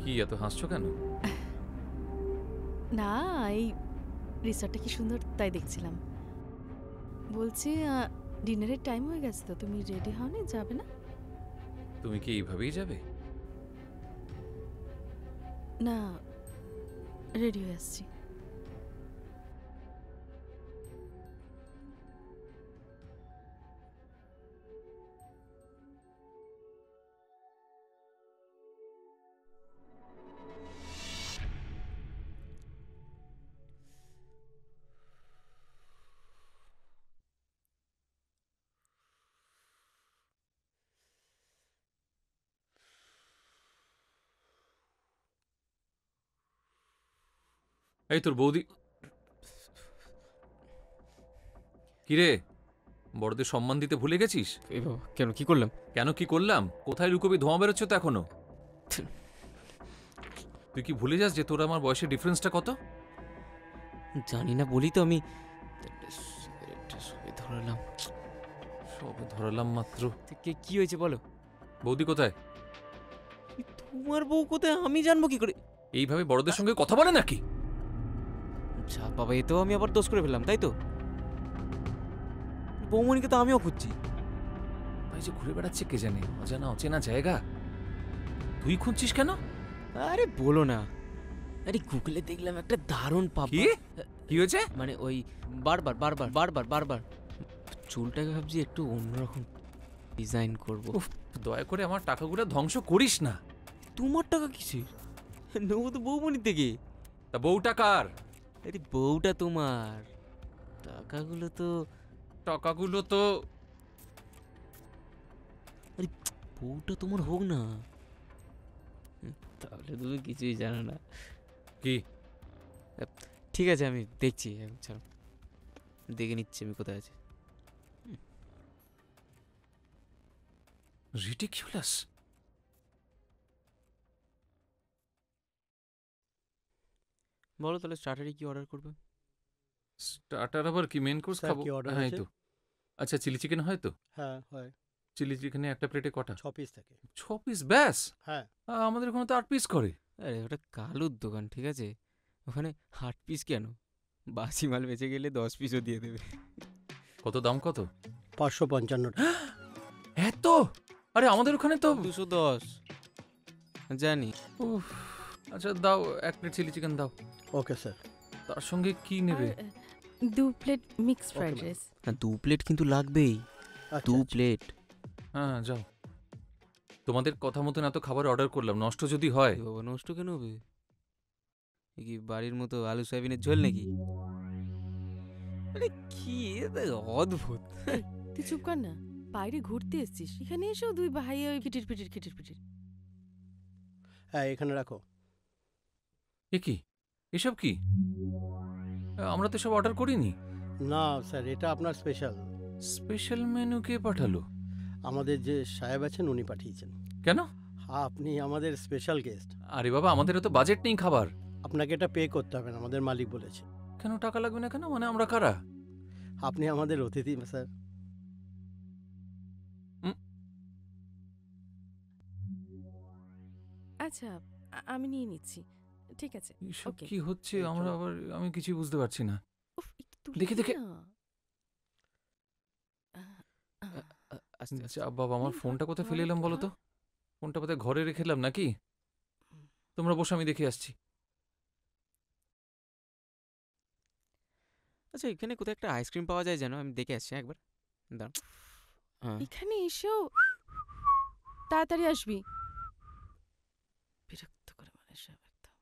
কি এত হাসছো কেন? না, এই রিসর্টটা কি সুন্দর তাই দেখছিলাম। বলছি ডিনারের টাইম হয়ে গেছে তো, তুমি রেডি হওনি? যাবে না? তুমি কি এইভাবেই যাবে? না, রেডি হয়ে আসছি। এই তোর বৌদি কিরে, বড়দের সম্মান দিতে ভুলে গেছিস? এই বাবা, কেন কি করলাম? কেন কি করলাম? কোথায় লুকোবি? ধোঁয়া বেরোচ্ছে তো এখনো। তুই কি ভুলে যাস যে তোর আমার বয়সের ডিফারেন্সটা কত? জানি না বলি তো আমি সবে ধরালাম। সবে ধরালাম মাত্র। কি হয়েছে বলো? বৌদি কোথায়? তোমার বউ কোথায় আমি জানবো কি করে? এইভাবে বড়দের সঙ্গে কথা বলে নাকি? যা বাবা, এতেও আমি আবার দোষ করে ফেললাম, তাই তো? বৌমনিকে তো আমিও খুঁজছি। ভাই যে ঘুরে বেড়াচ্ছে কে জানে, অজানা অচেনা জায়গা। তুই খুঁজছিস কেন? আরে বলো না, আরে গুগলে দেখলাম একটা দারুণ পাপ। কি হয়েছে? মানে ওই বারবার বারবার বারবার বারবার চুলটাকে ভাবছি একটু অন্যরকম ডিজাইন করবো। দয়া করে আমার টাকাগুলো ধ্বংস করিস না। তোমার টাকা কিসের? নেবো তো বৌমনি থেকে। তা বউটা কার? আরে বউটা তোমার, টাকাগুলো তো আরে বউটা তোমার হোক না, তাহলে তুমি কিছুই জানো না। কি? ঠিক আছে, আমি দেখছি, চলো দেখে নিচ্ছি আমি কোথায় আছে। রিডিকুলাস। বলো তাহলে স্টার্টারে কি অর্ডার করবে? স্টার্টার আবার কি, মেন কোর্স খাবো? হ্যাঁ তো। আচ্ছা, চিলি চিকেন হয় তো? হ্যাঁ হয়। চিলি চিকেনে একটা প্লেটে কটা? 6 পিস থাকে। 6 পিস ব্যাস? হ্যাঁ। আমাদের ওখানে তো 8 পিস করে। আরে ওটা কালুর দোকান, ঠিক আছে? ওখানে 8 পিস কেন, বাসি মাল বেঁচে গেলে 10 পিসও দিয়ে দেবে। কত দাম কত? 555 টাকা। এত? আরে আমাদের ওখানে তো 210। জানি। আচ্ছা দাও, 1 প্লেট চিলি চিকেন দাও। Okay sir. তার সঙ্গে কি নেবে? 2 প্লেট মিক্সড ফ্রাইড রাইস। হ্যাঁ 2 প্লেট কিন্তু লাগবেই। 2 প্লেট। হ্যাঁ যাও। তোমাদের কথা মতন এত খাবার অর্ডার করলাম, নষ্ট যদি হয়? বাবা নষ্ট কেন হবে? কি বাড়ির মতো আলু সয়াবিনের ঝোল নাকি? আরে কি অদ্ভুত। তুই চুপ কর না, বাইরে ঘুরতে এসেছিস, এখানে এসেও দুই ভাই ওই কিটির পিটির। হ্যাঁ এখানে রাখো। এ কি, এসব কি? আমরা তো সব অর্ডার করিনি। না স্যার, এটা আপনার স্পেশাল। স্পেশাল মেনু কে পাঠালো? আমাদের যে সাহেব আছেন উনি পাঠিয়েছেন। কেন? আপনি আমাদের স্পেশাল গেস্ট। আরে বাবা, আমাদেরও তো বাজেট নেই খাবার। আপনাকে এটা পে করতে হবে না, আমাদের মালিক বলেছে। কেন টাকা লাগবে না কেন? মানে আমরা কারা? আপনি আমাদের অতিথি স্যার। আচ্ছা আমি নিয়ে নিচ্ছি, ঠিক আছে। এসব কি হচ্ছে? আমি কিছুই বুঝতে পারছি না। দেখে যা বাবা, আমার ফোনটা কোথায় ফেলে এলাম বলো তো? ফোনটা কোথায় ঘরে রেখে এলাম নাকি? তোমরা বসে, আমি দেখে আসছি। আচ্ছা এখানে কোথায় একটা আইসক্রিম পাওয়া যায় যেন, আমি দেখে আসছি একবার। দাঁড়াও। এখানে এসেও তাড়াতাড়ি আসবি, বিরক্ত করে মানুষ একদম।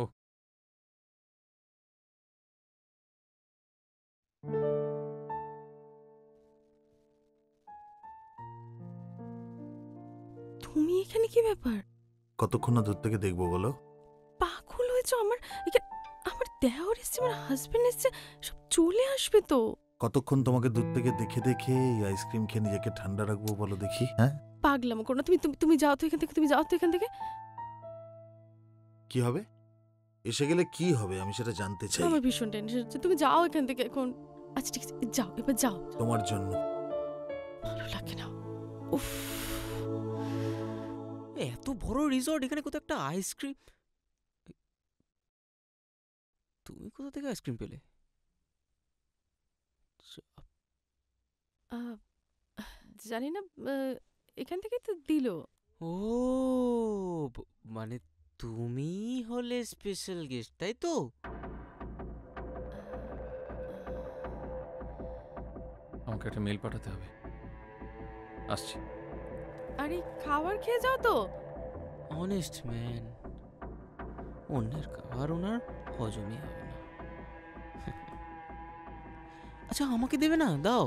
ও তুমি এখানে কি ব্যাপার? কতক্ষণ না দূর থেকে দেখবো বলো? পাগল হয়েছো? আমার দেওর এসছে, আমার হাজবেন্ড এসছে, সব চলে আসবে তো। কতক্ষণ তোমাকে দূর থেকে দেখে দেখে এই আইসক্রিম খেয়ে নিজেকে ঠান্ডা রাখবো বলো দেখি? হ্যাঁ পাগলামো করো না, তুমি যাও তো এখান থেকে, তুমি যাও তো এখান থেকে। কি হবে? এসে গেলে কি হবে আমি সেটা জানতে চাই। আমার ভীষণ টেনশন হচ্ছে, তুমি যাও এখান থেকে এখন। আচ্ছা ঠিক আছে, যাও, এবার যাও। তোমার জন্য। ভালো লাগে না। উফ, এত বড় রিসর্ট, এখানে কোথাও একটা আইসক্রিম। তুমি কোথা থেকে আইসক্রিম পেলে? আহ, জানি না, এখান থেকে তো দিল। ও, মানে তুমি হলে স্পেশাল গেস্ট, তাই তো? আমাকে একটা মেল পাঠাতে হবে, আসছি। আরে খাবার খেয়ে যাও তো। অনেস্ট ম্যান, অন্যের খাবার ওনার হজমই হবে না। আচ্ছা, আমাকে দেবে না? দাও।